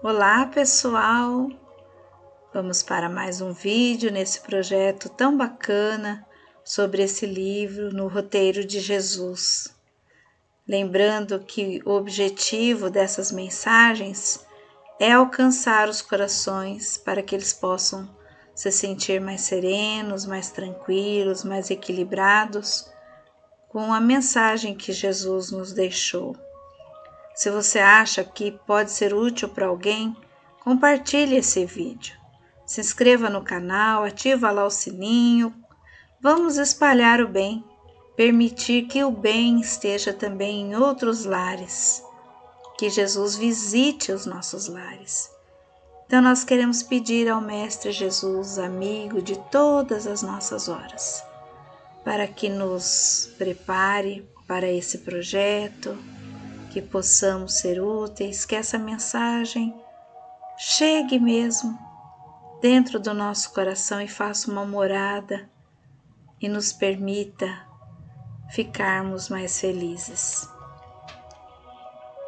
Olá pessoal, vamos para mais um vídeo nesse projeto tão bacana sobre esse livro no roteiro de Jesus. Lembrando que o objetivo dessas mensagens é alcançar os corações para que eles possam se sentir mais serenos, mais tranquilos, mais equilibrados com a mensagem que Jesus nos deixou. Se você acha que pode ser útil para alguém, compartilhe esse vídeo. Se inscreva no canal, ativa lá o sininho. Vamos espalhar o bem, permitir que o bem esteja também em outros lares, que Jesus visite os nossos lares. Então nós queremos pedir ao Mestre Jesus, amigo de todas as nossas horas, para que nos prepare para esse projeto, que possamos ser úteis, que essa mensagem chegue mesmo dentro do nosso coração e faça uma morada e nos permita ficarmos mais felizes.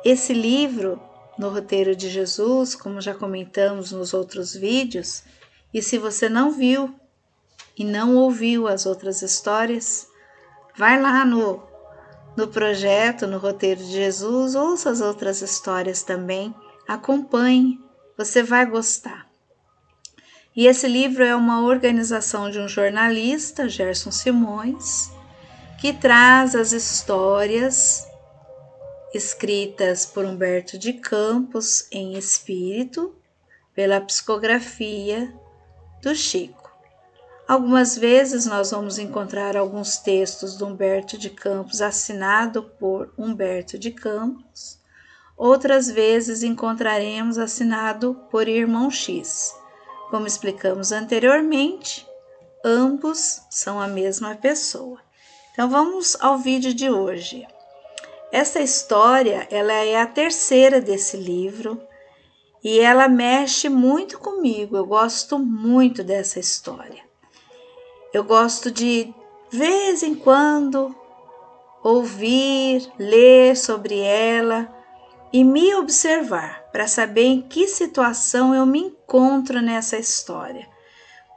Esse livro, no roteiro de Jesus, como já comentamos nos outros vídeos, e se você não viu e não ouviu as outras histórias, vai lá no projeto, no roteiro de Jesus, ouça as outras histórias também, acompanhe, você vai gostar. E esse livro é uma organização de um jornalista, Gerson Simões, que traz as histórias escritas por Humberto de Campos em espírito, pela psicografia do Chico. Algumas vezes nós vamos encontrar alguns textos do Humberto de Campos assinado por Humberto de Campos, outras vezes encontraremos assinado por Irmão X. Como explicamos anteriormente, ambos são a mesma pessoa. Então vamos ao vídeo de hoje. Essa história, ela é a terceira desse livro e ela mexe muito comigo. Eu gosto muito dessa história. Eu gosto de vez em quando ouvir, ler sobre ela e me observar para saber em que situação eu me encontro nessa história,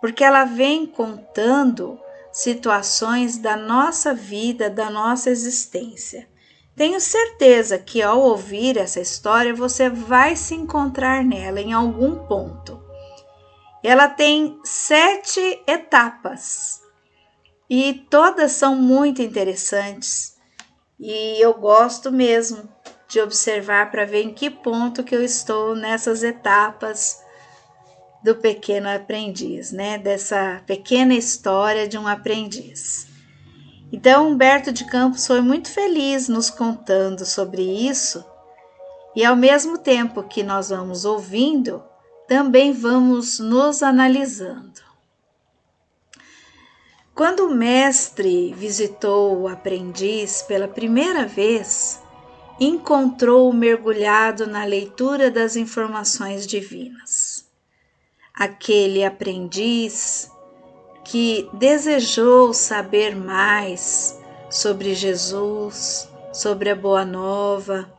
porque ela vem contando situações da nossa vida, da nossa existência. Tenho certeza que ao ouvir essa história você vai se encontrar nela em algum ponto. Ela tem 7 etapas e todas são muito interessantes e eu gosto mesmo de observar para ver em que ponto que eu estou nessas etapas do pequeno aprendiz, né? Dessa pequena história de um aprendiz. Então, Humberto de Campos foi muito feliz nos contando sobre isso e ao mesmo tempo que nós vamos ouvindo, também vamos nos analisando. Quando o mestre visitou o aprendiz pela primeira vez, encontrou-o mergulhado na leitura das informações divinas. Aquele aprendiz que desejou saber mais sobre Jesus, sobre a Boa Nova,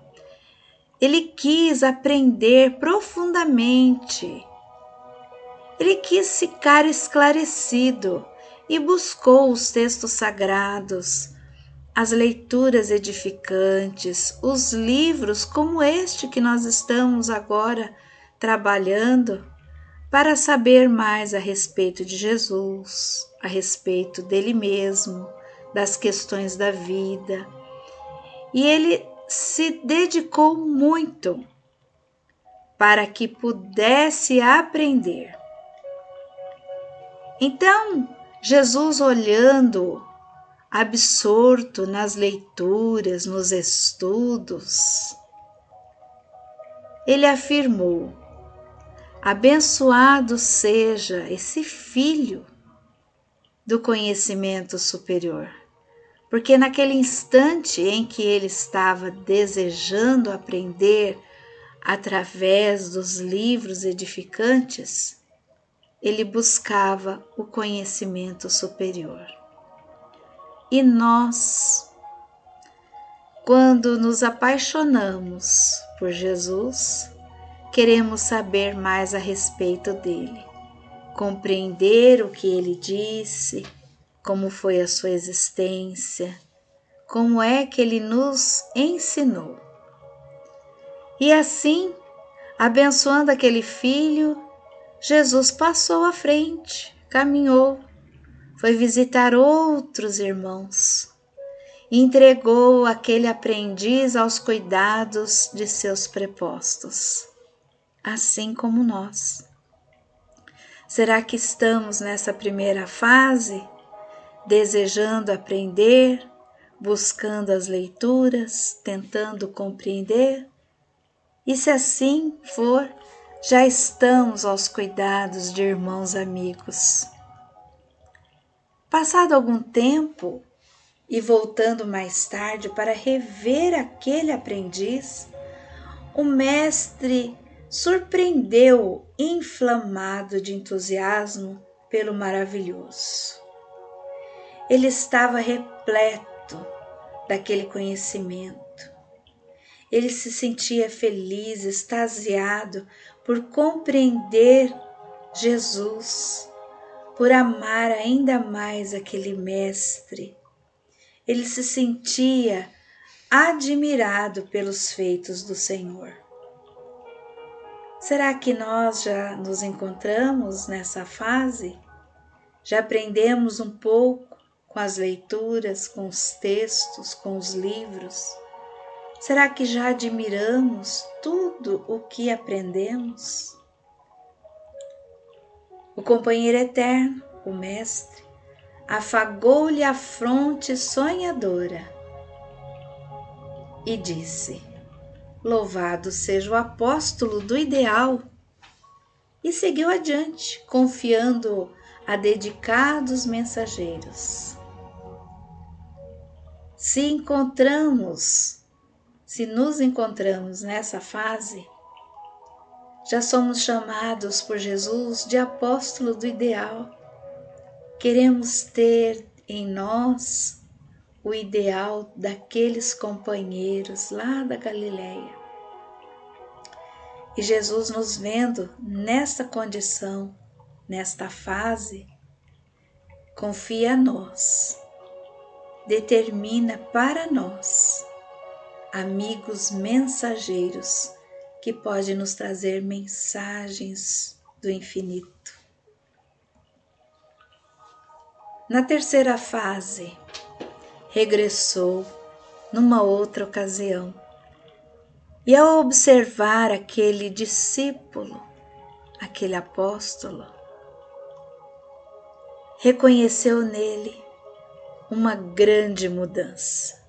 ele quis aprender profundamente, ele quis ficar esclarecido e buscou os textos sagrados, as leituras edificantes, os livros como este que nós estamos agora trabalhando, para saber mais a respeito de Jesus, a respeito dele mesmo, das questões da vida. E ele se dedicou muito para que pudesse aprender. Então, Jesus, olhando, absorto nas leituras, nos estudos, ele afirmou: abençoado seja esse filho do conhecimento superior, porque naquele instante em que ele estava desejando aprender através dos livros edificantes, ele buscava o conhecimento superior. E nós, quando nos apaixonamos por Jesus, queremos saber mais a respeito dele, compreender o que ele disse, como foi a sua existência, como é que ele nos ensinou. E assim, abençoando aquele filho, Jesus passou à frente, caminhou, foi visitar outros irmãos, entregou aquele aprendiz aos cuidados de seus prepostos, assim como nós. Será que estamos nessa primeira fase, desejando aprender, buscando as leituras, tentando compreender? E se assim for, já estamos aos cuidados de irmãos amigos. Passado algum tempo, e voltando mais tarde para rever aquele aprendiz, o mestre surpreendeu-o inflamado de entusiasmo pelo maravilhoso. Ele estava repleto daquele conhecimento. Ele se sentia feliz, extasiado por compreender Jesus, por amar ainda mais aquele mestre. Ele se sentia admirado pelos feitos do Senhor. Será que nós já nos encontramos nessa fase? Já aprendemos um pouco com as leituras, com os textos, com os livros? Será que já admiramos tudo o que aprendemos? O companheiro eterno, o Mestre, afagou-lhe a fronte sonhadora e disse: louvado seja o apóstolo do ideal, e seguiu adiante, confiando a dedicados mensageiros. Se nos encontramos nessa fase, já somos chamados por Jesus de apóstolo do ideal. Queremos ter em nós o ideal daqueles companheiros lá da Galileia. E Jesus, nos vendo nesta condição, nesta fase, confia a nós, determina para nós amigos mensageiros que podem nos trazer mensagens do infinito. Na terceira fase, regressou numa outra ocasião e, ao observar aquele discípulo, aquele apóstolo, reconheceu nele uma grande mudança.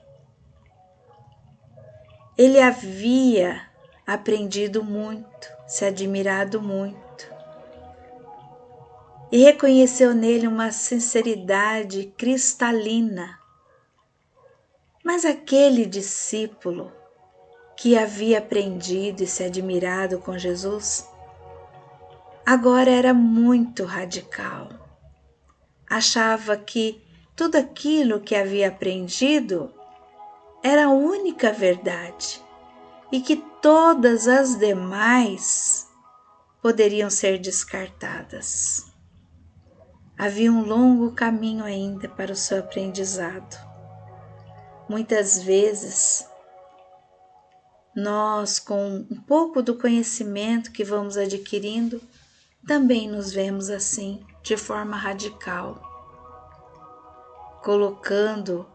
Ele havia aprendido muito, se admirado muito, e reconheceu nele uma sinceridade cristalina. Mas aquele discípulo que havia aprendido e se admirado com Jesus, agora era muito radical. Achava que tudo aquilo que havia aprendido era a única verdade e que todas as demais poderiam ser descartadas. Havia um longo caminho ainda para o seu aprendizado. Muitas vezes, nós, com um pouco do conhecimento que vamos adquirindo, também nos vemos assim, de forma radical, colocando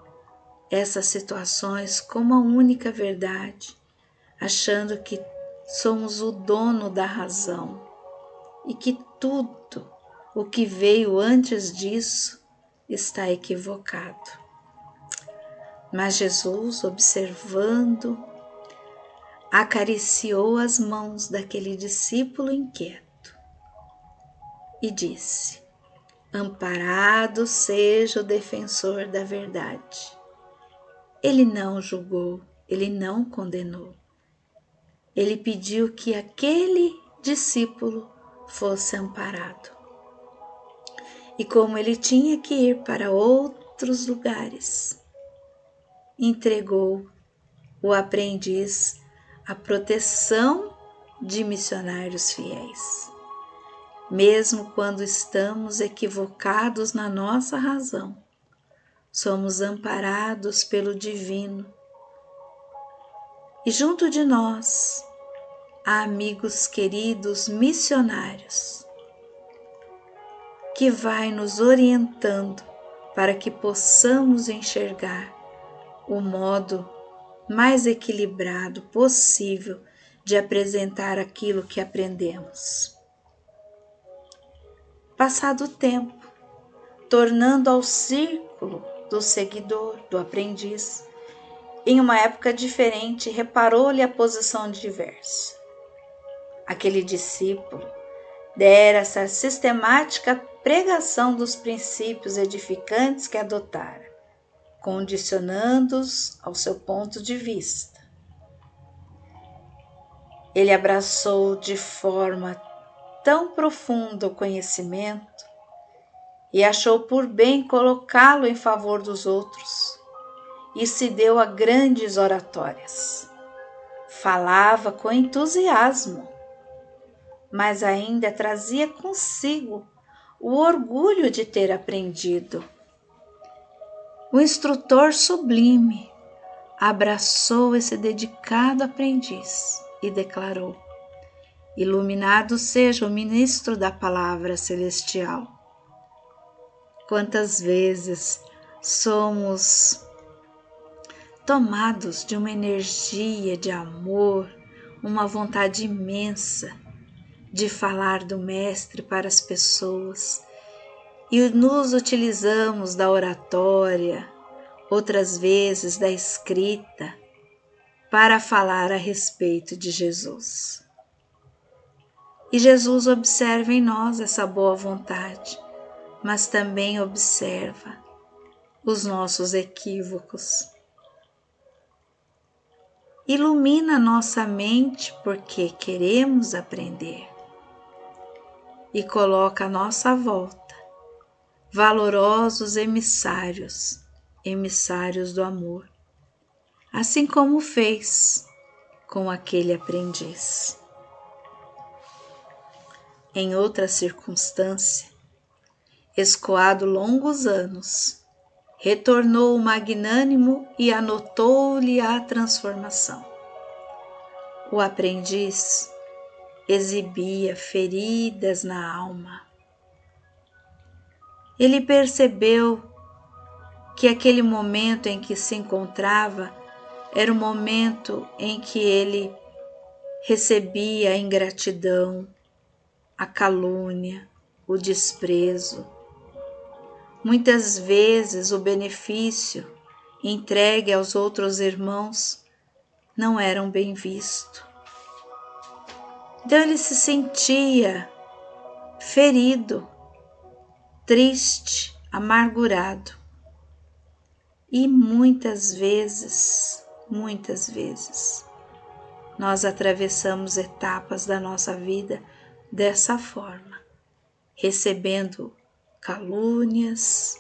essas situações como a única verdade, achando que somos o dono da razão e que tudo o que veio antes disso está equivocado. Mas Jesus, observando, acariciou as mãos daquele discípulo inquieto e disse: amparado seja o defensor da verdade. Ele não julgou, ele não condenou. Ele pediu que aquele discípulo fosse amparado. E como ele tinha que ir para outros lugares, entregou o aprendiz à proteção de missionários fiéis. Mesmo quando estamos equivocados na nossa razão, somos amparados pelo Divino. E junto de nós há amigos queridos missionários que vai nos orientando para que possamos enxergar o modo mais equilibrado possível de apresentar aquilo que aprendemos. Passado o tempo, tornando ao círculo do seguidor, do aprendiz, em uma época diferente, reparou-lhe a posição diversa. Aquele discípulo dera essa sistemática pregação dos princípios edificantes que adotara, condicionando-os ao seu ponto de vista. Ele abraçou de forma tão profunda o conhecimento e achou por bem colocá-lo em favor dos outros, e se deu a grandes oratórias. Falava com entusiasmo, mas ainda trazia consigo o orgulho de ter aprendido. O instrutor sublime abraçou esse dedicado aprendiz e declarou: iluminado seja o ministro da palavra celestial. Quantas vezes somos tomados de uma energia de amor, uma vontade imensa de falar do Mestre para as pessoas e nos utilizamos da oratória, outras vezes da escrita, para falar a respeito de Jesus. E Jesus observa em nós essa boa vontade, mas também observa os nossos equívocos. Ilumina nossa mente porque queremos aprender e coloca à nossa volta valorosos emissários do amor, assim como fez com aquele aprendiz. Em outra circunstância, escoado longos anos, retornou o magnânimo e anotou-lhe a transformação. O aprendiz exibia feridas na alma. Ele percebeu que aquele momento em que se encontrava era o momento em que ele recebia a ingratidão, a calúnia, o desprezo. Muitas vezes o benefício entregue aos outros irmãos não eram bem visto. Então ele se sentia ferido, triste, amargurado. E muitas vezes, nós atravessamos etapas da nossa vida dessa forma, recebendo calúnias,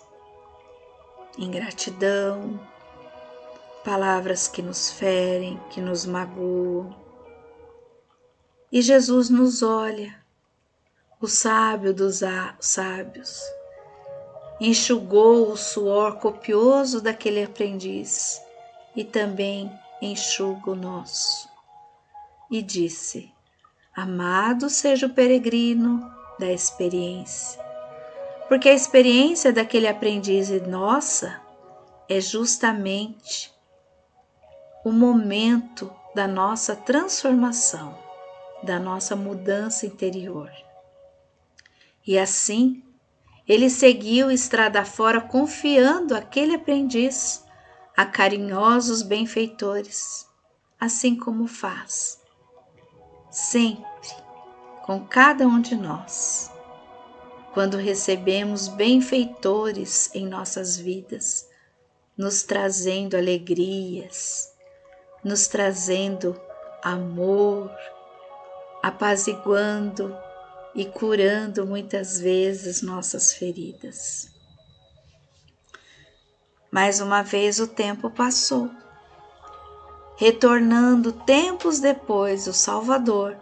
ingratidão, palavras que nos ferem, que nos magoam. E Jesus nos olha, o sábio dos sábios, enxugou o suor copioso daquele aprendiz e também enxuga o nosso. E disse: amado seja o peregrino da experiência, porque a experiência daquele aprendiz e nossa é justamente o momento da nossa transformação, da nossa mudança interior. E assim, ele seguiu estrada fora confiando aquele aprendiz a carinhosos benfeitores, assim como faz sempre com cada um de nós. Quando recebemos benfeitores em nossas vidas, nos trazendo alegrias, nos trazendo amor, apaziguando e curando muitas vezes nossas feridas. Mais uma vez o tempo passou. Retornando tempos depois o Salvador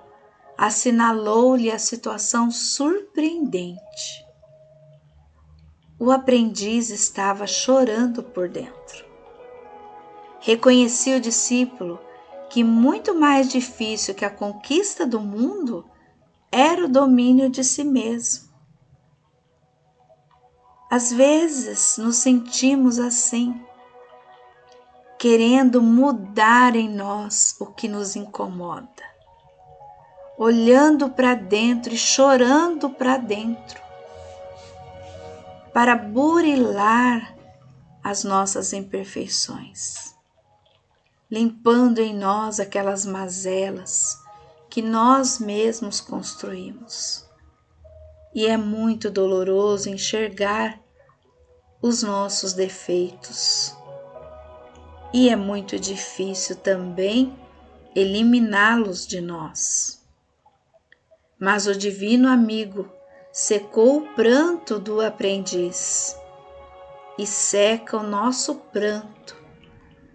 assinalou-lhe a situação surpreendente. O aprendiz estava chorando por dentro. Reconhecia o discípulo que muito mais difícil que a conquista do mundo era o domínio de si mesmo. Às vezes nos sentimos assim, querendo mudar em nós o que nos incomoda, olhando para dentro e chorando para dentro, para burilar as nossas imperfeições, limpando em nós aquelas mazelas que nós mesmos construímos. E é muito doloroso enxergar os nossos defeitos. E é muito difícil também eliminá-los de nós. Mas o divino amigo secou o pranto do aprendiz e seca o nosso pranto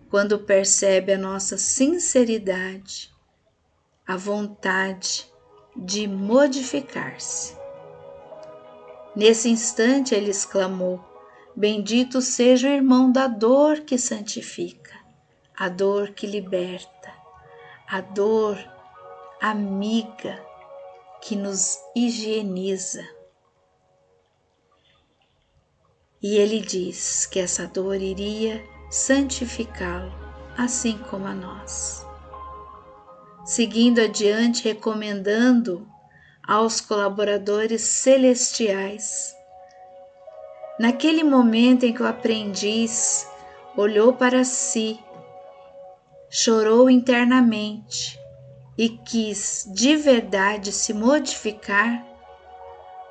quando percebe a nossa sinceridade, a vontade de modificar-se. Nesse instante ele exclamou: bendito seja o irmão da dor que santifica, a dor que liberta, a dor amiga que nos higieniza. E ele diz que essa dor iria santificá-lo, assim como a nós. Seguindo adiante, recomendando aos colaboradores celestiais. Naquele momento em que o aprendiz olhou para si, chorou internamente e quis de verdade se modificar,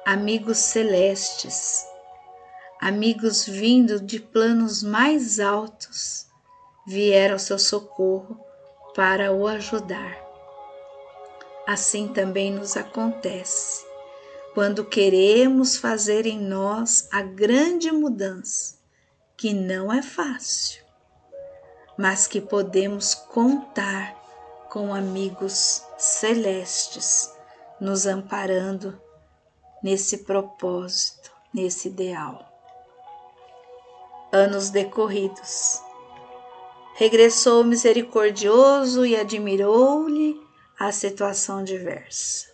amigos celestes, amigos vindo de planos mais altos, vieram ao seu socorro para o ajudar. Assim também nos acontece quando queremos fazer em nós a grande mudança, que não é fácil, mas que podemos contar com amigos celestes nos amparando nesse propósito, nesse ideal. Anos decorridos. Regressou misericordioso e admirou-lhe a situação diversa.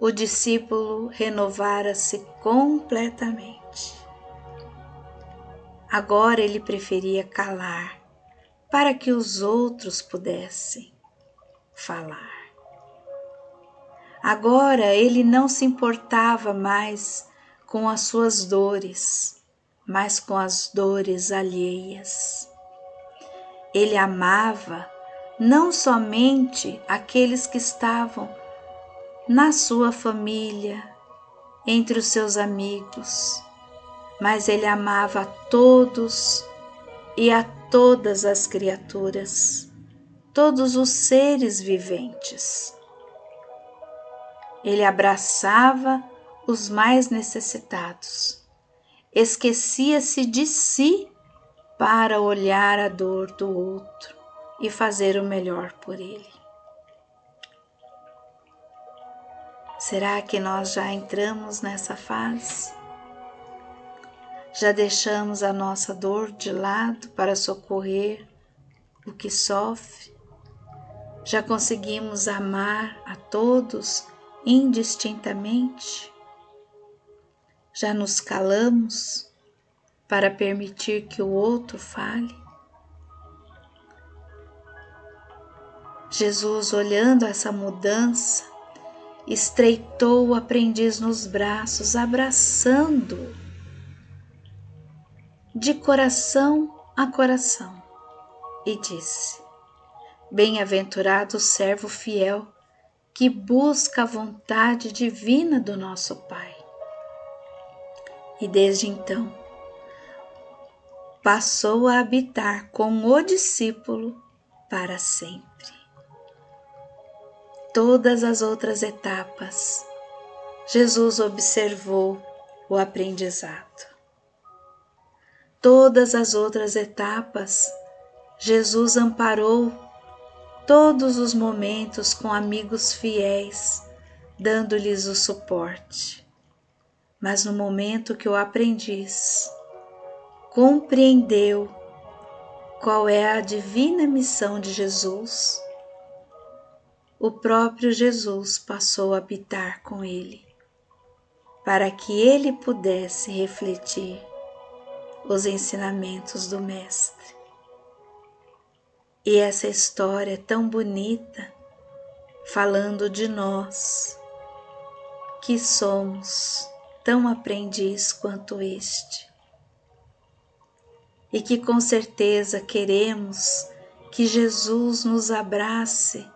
O discípulo renovara-se completamente. Agora ele preferia calar para que os outros pudessem falar. Agora ele não se importava mais com as suas dores, mas com as dores alheias. Ele amava não somente aqueles que estavam na sua família, entre os seus amigos, mas ele amava a todos e a todas as criaturas, todos os seres viventes. Ele abraçava os mais necessitados, esquecia-se de si para olhar a dor do outro e fazer o melhor por ele. Será que nós já entramos nessa fase? Já deixamos a nossa dor de lado para socorrer o que sofre? Já conseguimos amar a todos indistintamente? Já nos calamos para permitir que o outro fale? Jesus, olhando essa mudança, estreitou o aprendiz nos braços, abraçando-o de coração a coração, e disse: bem-aventurado o servo fiel que busca a vontade divina do nosso Pai. E desde então passou a habitar com o discípulo para sempre. Todas as outras etapas, Jesus observou o aprendizado. Todas as outras etapas, Jesus amparou todos os momentos com amigos fiéis, dando-lhes o suporte. Mas no momento que o aprendiz compreendeu qual é a divina missão de Jesus, o próprio Jesus passou a habitar com ele, para que ele pudesse refletir os ensinamentos do Mestre. E essa história é tão bonita, falando de nós, que somos tão aprendiz quanto este, e que com certeza queremos que Jesus nos abrace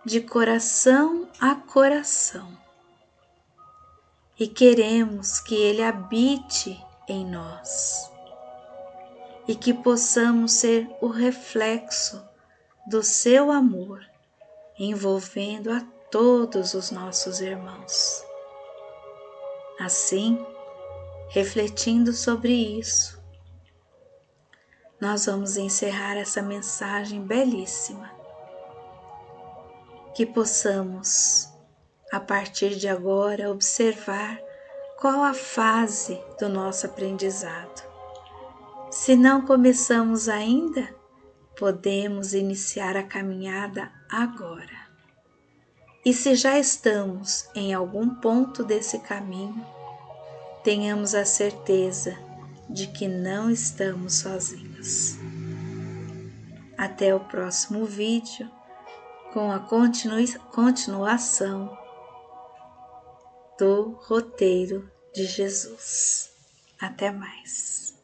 de coração a coração, e queremos que Ele habite em nós, e que possamos ser o reflexo do seu amor, envolvendo a todos os nossos irmãos. Assim, refletindo sobre isso, nós vamos encerrar essa mensagem belíssima. Que possamos, a partir de agora, observar qual a fase do nosso aprendizado. Se não começamos ainda, podemos iniciar a caminhada agora. E se já estamos em algum ponto desse caminho, tenhamos a certeza de que não estamos sozinhos. Até o próximo vídeo com a continuação do roteiro de Jesus. Até mais.